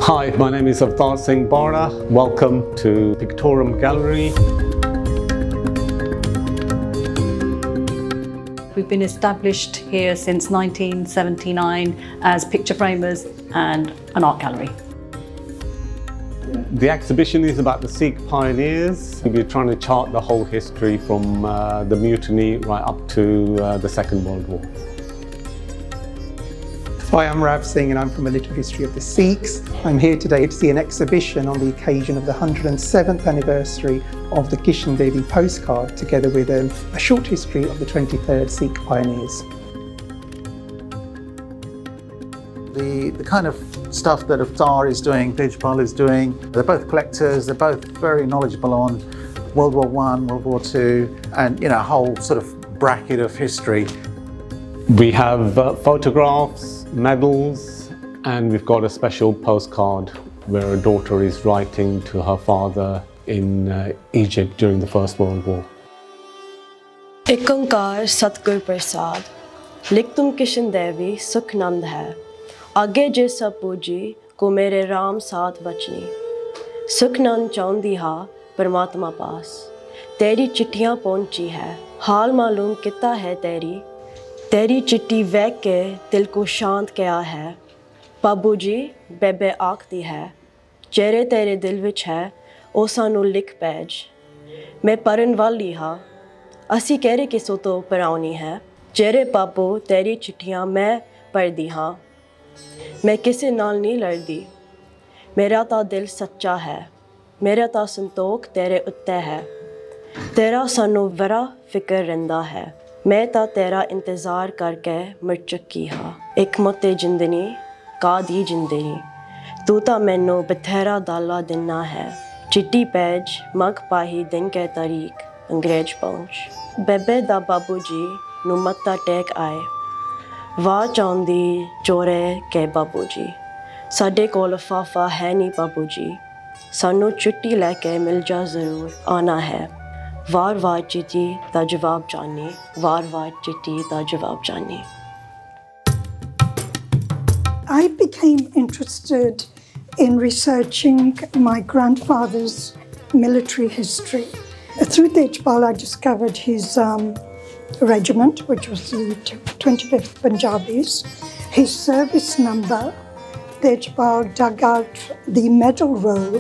Hi, my name is Avtar Singh Bahra. Welcome to Pictorium Gallery. We've been established here since 1979 as picture framers and an art gallery. The exhibition is about the Sikh Pioneers. We're trying to chart the whole history from the mutiny right up to the Second World War. Hi, I'm Rav Singh and I'm from A Little History of the Sikhs. I'm here today to see an exhibition on the occasion of the 107th anniversary of the Kishen Devi Postcard, together with a short history of the 23rd Sikh Pioneers. The kind of stuff that Avtar is doing, Tejpal is doing, they're both collectors, they're both very knowledgeable on World War I, World War II, and a whole sort of bracket of history. We have photographs, medals, and we've got a special postcard where a daughter is writing to her father in Egypt during the First World War. एक ओंकार सतगुर प्रसाद, लिख तुम किशन देवी सुख नंद है, आगे जे सब पूजी को मेरे राम साथ बचनी, सुख नंद चाहती हा परमात्मा पास, तेरी चिट्ठियाँ पहुँची है, हाल मालूम कितना है तेरी चिट्ठी वह के दिल को शांत किया है, बाबू जी बेबे आखती है, चेहरे तेरे दिल विच है, ओ सानू लिख पैज, मैं पढ़न वाली हाँ, असी कहरे किसो तो पराउनी है, चेहरे बाबू तेरी चिट्ठियाँ मैं पढ़दी हाँ, मैं किसी नाल नहीं लड़दी, मेरा ता दिल सच्चा है, मेरा ता संतोख तेरे उत्ते है, तेरा सानू बड़ा फिक्र रहिंदा है, मैं ता तेरा इंतज़ार करके मर चुकी हाँ, एक मते जिंदनी कादी जिंदनी, तू ता मैनू बथेरा दाला दिना है, चिट्टी पैज मग पाही दिन के तारीख अंग्रेज पहुँच, बेबे दा बाबू जी नू मत्ता टेक आए, वाह चांदी चोरे के बाबू जी, साडे कोल लिफाफा है नहीं बाबू जी, सानू चिट्टी लैके मिल जा ज़रूर आना है, वार वार चिट्ठी दा जवाब जानी, वार वार चिट्ठी दा जवाब जानी. I became interested in researching my grandfather's military history. Through Tejpal, I discovered his regiment, which was the 25th Punjabis. His service number, Tejpal dug out the medal roll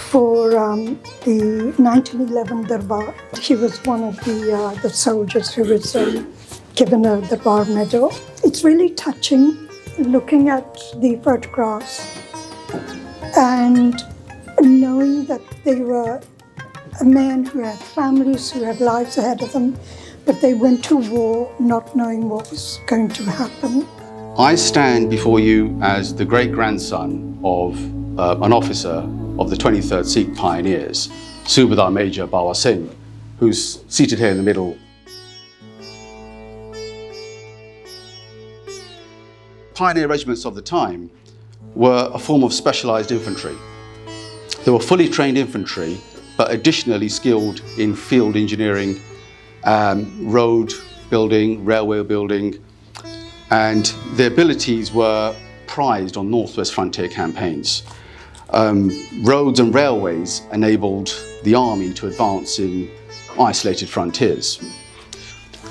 for the 1911 Darbar. He was one of the soldiers who was given a Darbar medal. It's really touching looking at the photographs and knowing that they were men who had families, who had lives ahead of them, but they went to war not knowing what was going to happen. I stand before you as the great-grandson of an officer of the 23rd Sikh Pioneers, Subadar Major Bawa Singh, who's seated here in the middle. Pioneer regiments of the time were a form of specialised infantry. They were fully trained infantry, but additionally skilled in field engineering, road building, railway building, and their abilities were prized on Northwest frontier campaigns. Roads and railways enabled the army to advance in isolated frontiers.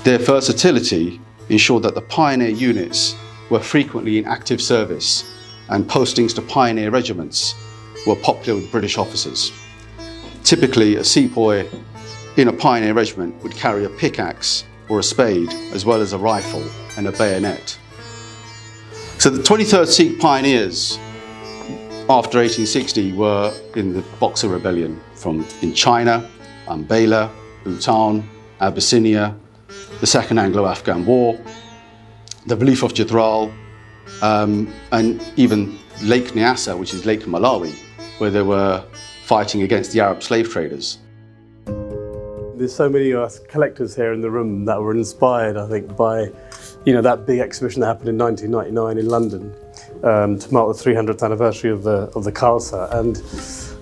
Their versatility ensured that the pioneer units were frequently in active service, and postings to pioneer regiments were popular with British officers. Typically, a sepoy in a pioneer regiment would carry a pickaxe or a spade, as well as a rifle and a bayonet. So the 23rd Sikh Pioneers after 1860 were in the Boxer Rebellion in China, Ambala, Bhutan, Abyssinia, the Second Anglo-Afghan War, the relief of Jethral, and even Lake Nyasa, which is Lake Malawi, where they were fighting against the Arab slave traders. There's so many of us collectors here in the room that were inspired, I think, by that big exhibition that happened in 1999 in London to mark the 300th anniversary of the Khalsa.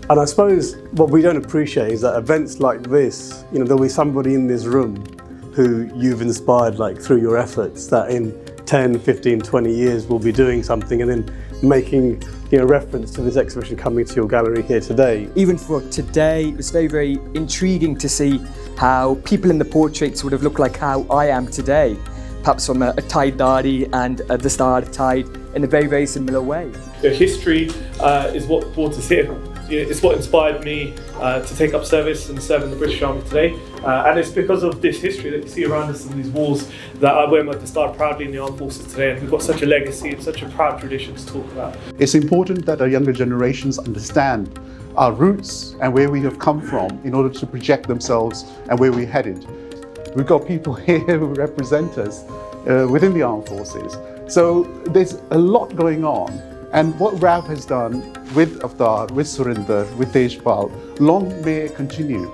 And I suppose what we don't appreciate is that events like this, there'll be somebody in this room who you've inspired, like through your efforts, that in 10, 15, 20 years we'll be doing something and then making reference to this exhibition coming to your gallery here today. Even for today, it was very, very intriguing to see how people in the portraits would have looked like how I am today, perhaps from a tied dari and the star tied in a very, very similar way. History is what brought us here. It's what inspired me to take up service and serve in the British Army today. And it's because of this history that you see around us on these walls that I wear my star proudly in the armed forces today. And we've got such a legacy and such a proud tradition to talk about. It's important that our younger generations understand our roots and where we have come from in order to project themselves and where we're headed. We've got people here who represent us within the armed forces. So there's a lot going on. And what Rav has done with Avtar, with Surinder, with Tejpal, long may it continue.